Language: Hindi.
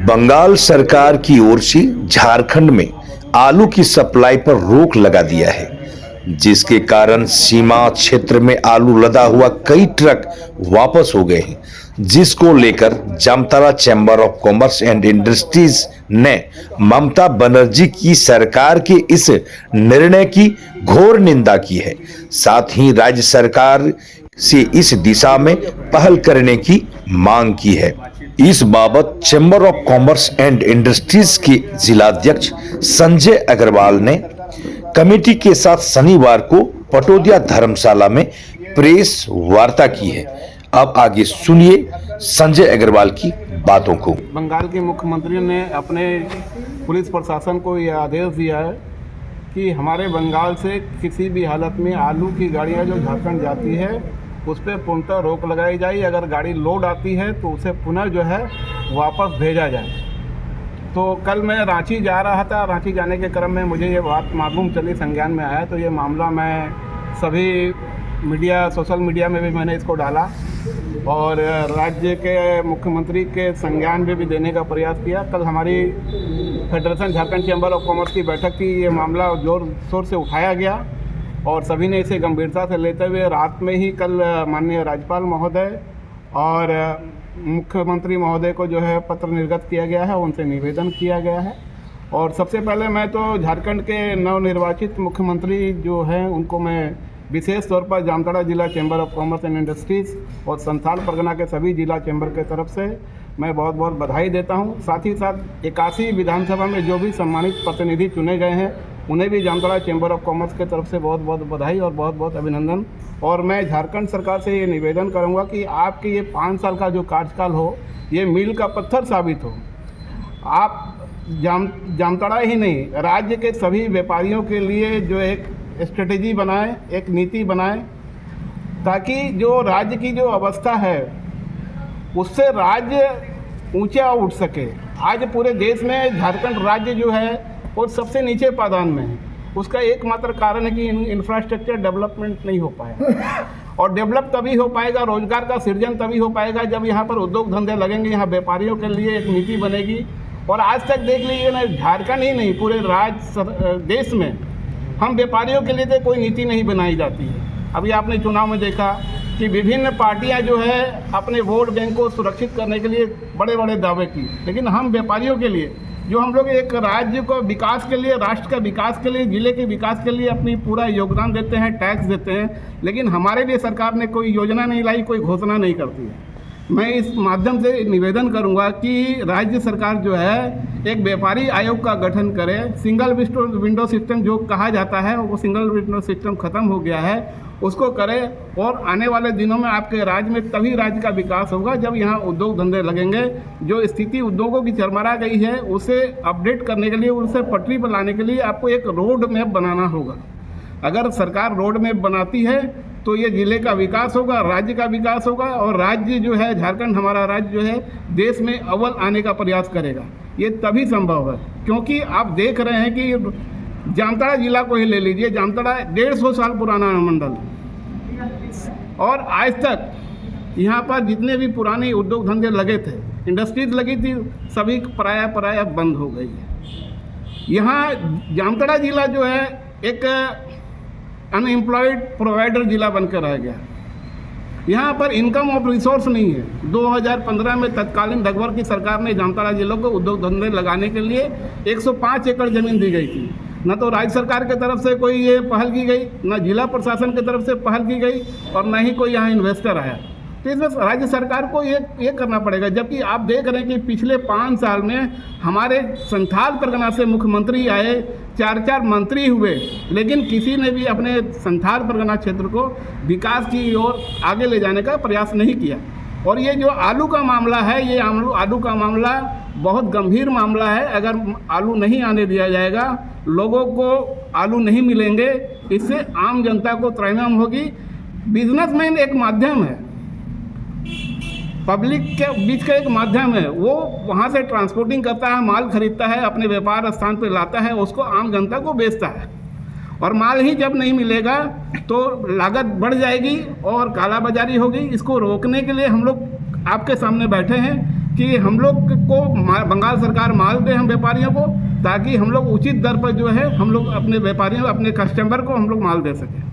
बंगाल सरकार की ओर से झारखंड में आलू की सप्लाई पर रोक लगा दिया है, जिसके कारण सीमा क्षेत्र में आलू लदा हुआ कई ट्रक वापस हो गए हैं, जिसको लेकर Jamtara chamber of commerce and industries ने ममता बनर्जी की सरकार के इस निर्णय की घोर निंदा की है। साथ ही राज्य सरकार से इस दिशा में पहल करने की मांग की है। इस बाबत chamber of commerce and industries के जिलाध्यक्ष संजय अग्रवाल ने कमेटी के साथ शनिवार को पटोदिया धर्मशाला में प्रेस वार्ता की है। अब आगे सुनिए संजय अग्रवाल की बातों को। बंगाल के मुख्यमंत्री ने अपने पुलिस प्रशासन को यह आदेश दिया है कि हमारे बंगाल से किसी भी हालत में आलू की गाड़ियां जो झारखंड जाती है उस पर पूर्णतः रोक लगाई जाए। अगर गाड़ी लोड आती है तो उसे पुनः जो है वापस भेजा जाए। तो कल मैं रांची जा रहा था, रांची जाने के क्रम में मुझे ये बात मालूम चली, संज्ञान में आया, तो ये मामला मैं सभी मीडिया, सोशल मीडिया में भी मैंने इसको डाला और राज्य के मुख्यमंत्री के संज्ञान में भी देने का प्रयास किया। कल हमारी federation Jharkhand chamber of commerce की बैठक थी, ये मामला जोर शोर से उठाया गया और सभी ने इसे गंभीरता से लेते हुए रात में ही कल माननीय राज्यपाल महोदय और मुख्यमंत्री महोदय को जो है पत्र निर्गत किया गया है, उनसे निवेदन किया गया है। और सबसे पहले मैं तो झारखंड के नवनिर्वाचित मुख्यमंत्री जो हैं उनको मैं विशेष तौर पर जामताड़ा जिला chamber of commerce and industries और संथाल परगना के सभी जिला चैम्बर के तरफ से मैं बहुत बहुत बधाई देता हूं। साथ ही साथ 81 विधानसभा में जो भी सम्मानित प्रतिनिधि चुने गए हैं उन्हें भी जामताड़ा चैम्बर ऑफ कॉमर्स के तरफ से बहुत बहुत बधाई और बहुत बहुत अभिनंदन। और मैं झारखंड सरकार से ये निवेदन करूँगा कि आपके ये 5 साल का जो कार्यकाल हो ये मील का पत्थर साबित हो। आप जामताड़ा ही नहीं, राज्य के सभी व्यापारियों के लिए जो एक स्ट्रेटेजी बनाएं, एक नीति बनाएं, ताकि जो राज्य की जो अवस्था है उससे राज्य ऊंचा उठ सके। आज पूरे देश में झारखंड राज्य जो है वो सबसे नीचे पायदान में है। उसका एकमात्र कारण है कि इंफ्रास्ट्रक्चर डेवलपमेंट नहीं हो पाया और डेवलप तभी हो पाएगा, रोजगार का सृजन तभी हो पाएगा जब यहाँ पर उद्योग धंधे लगेंगे, यहाँ व्यापारियों के लिए एक नीति बनेगी। और आज तक देख लीजिए ना, झारखंड ही नहीं पूरे राज्य देश में हम व्यापारियों के लिए तो कोई नीति नहीं बनाई जाती है। अभी आपने चुनाव में देखा कि विभिन्न पार्टियां जो है अपने वोट बैंक को सुरक्षित करने के लिए बड़े बड़े दावे की, लेकिन हम व्यापारियों के लिए जो हम लोग एक राज्य को विकास के लिए, राष्ट्र का विकास के लिए, जिले के विकास के लिए अपनी पूरा योगदान देते हैं, टैक्स देते हैं, लेकिन हमारे लिए सरकार ने कोई योजना नहीं लाई, कोई घोषणा नहीं करती है। मैं इस माध्यम से निवेदन करूंगा कि राज्य सरकार जो है एक व्यापारी आयोग का गठन करे। सिंगल विंडो सिस्टम जो कहा जाता है वो सिंगल विंडो सिस्टम खत्म हो गया है, उसको करे। और आने वाले दिनों में आपके राज्य में तभी राज्य का विकास होगा जब यहाँ उद्योग धंधे लगेंगे। जो स्थिति उद्योगों की चरमरा गई है उसे अपडेट करने के लिए, उसे पटरी पर लाने के लिए आपको एक रोड मैप बनाना होगा। अगर सरकार रोड मैप बनाती है तो ये जिले का विकास होगा, राज्य का विकास होगा और राज्य जो है झारखंड, हमारा राज्य जो है देश में अव्वल आने का प्रयास करेगा। ये तभी संभव है क्योंकि आप देख रहे हैं कि जामताड़ा जिला को ही ले लीजिए, जामताड़ा 150 साल पुराना मंडल और आज तक यहाँ पर जितने भी पुराने उद्योग धंधे लगे थे, इंडस्ट्रीज लगी थी, सभी पराया बंद हो गई है। यहाँ जामताड़ा जिला जो है एक अनएम्प्लॉयड प्रोवाइडर जिला बनकर रह गया। यहाँ पर इनकम ऑफ रिसोर्स नहीं है। 2015 में तत्कालीन डगवर की सरकार ने जामताड़ा जिलों को उद्योग धंधे लगाने के लिए 105 एकड़ जमीन दी गई थी। न तो राज्य सरकार की तरफ से कोई ये पहल की गई, न जिला प्रशासन की तरफ से पहल की गई और न ही कोई यहाँ इन्वेस्टर आया। तो इसमें राज्य सरकार को ये करना पड़ेगा। जबकि आप देख रहे हैं कि पिछले 5 साल में हमारे संथाल परगना से मुख्यमंत्री आए, 4 मंत्री हुए, लेकिन किसी ने भी अपने संथाल परगना क्षेत्र को विकास की ओर आगे ले जाने का प्रयास नहीं किया। और ये जो आलू का मामला है, ये आलू का मामला बहुत गंभीर मामला है। अगर आलू नहीं आने दिया जाएगा, लोगों को आलू नहीं मिलेंगे, इससे आम जनता को त्रैमाम होगी। बिजनेसमैन एक माध्यम है, पब्लिक के बीच का एक माध्यम है। वो वहाँ से ट्रांसपोर्टिंग करता है, माल खरीदता है, अपने व्यापार स्थान पर लाता है, उसको आम जनता को बेचता है। और माल ही जब नहीं मिलेगा तो लागत बढ़ जाएगी और कालाबाजारी होगी। इसको रोकने के लिए हम लोग आपके सामने बैठे हैं कि हम लोग को बंगाल सरकार माल दे हम व्यापारियों को, ताकि हम लोग उचित दर पर जो है हम लोग अपने व्यापारियों अपने कस्टमर को हम लोग माल दे सकें।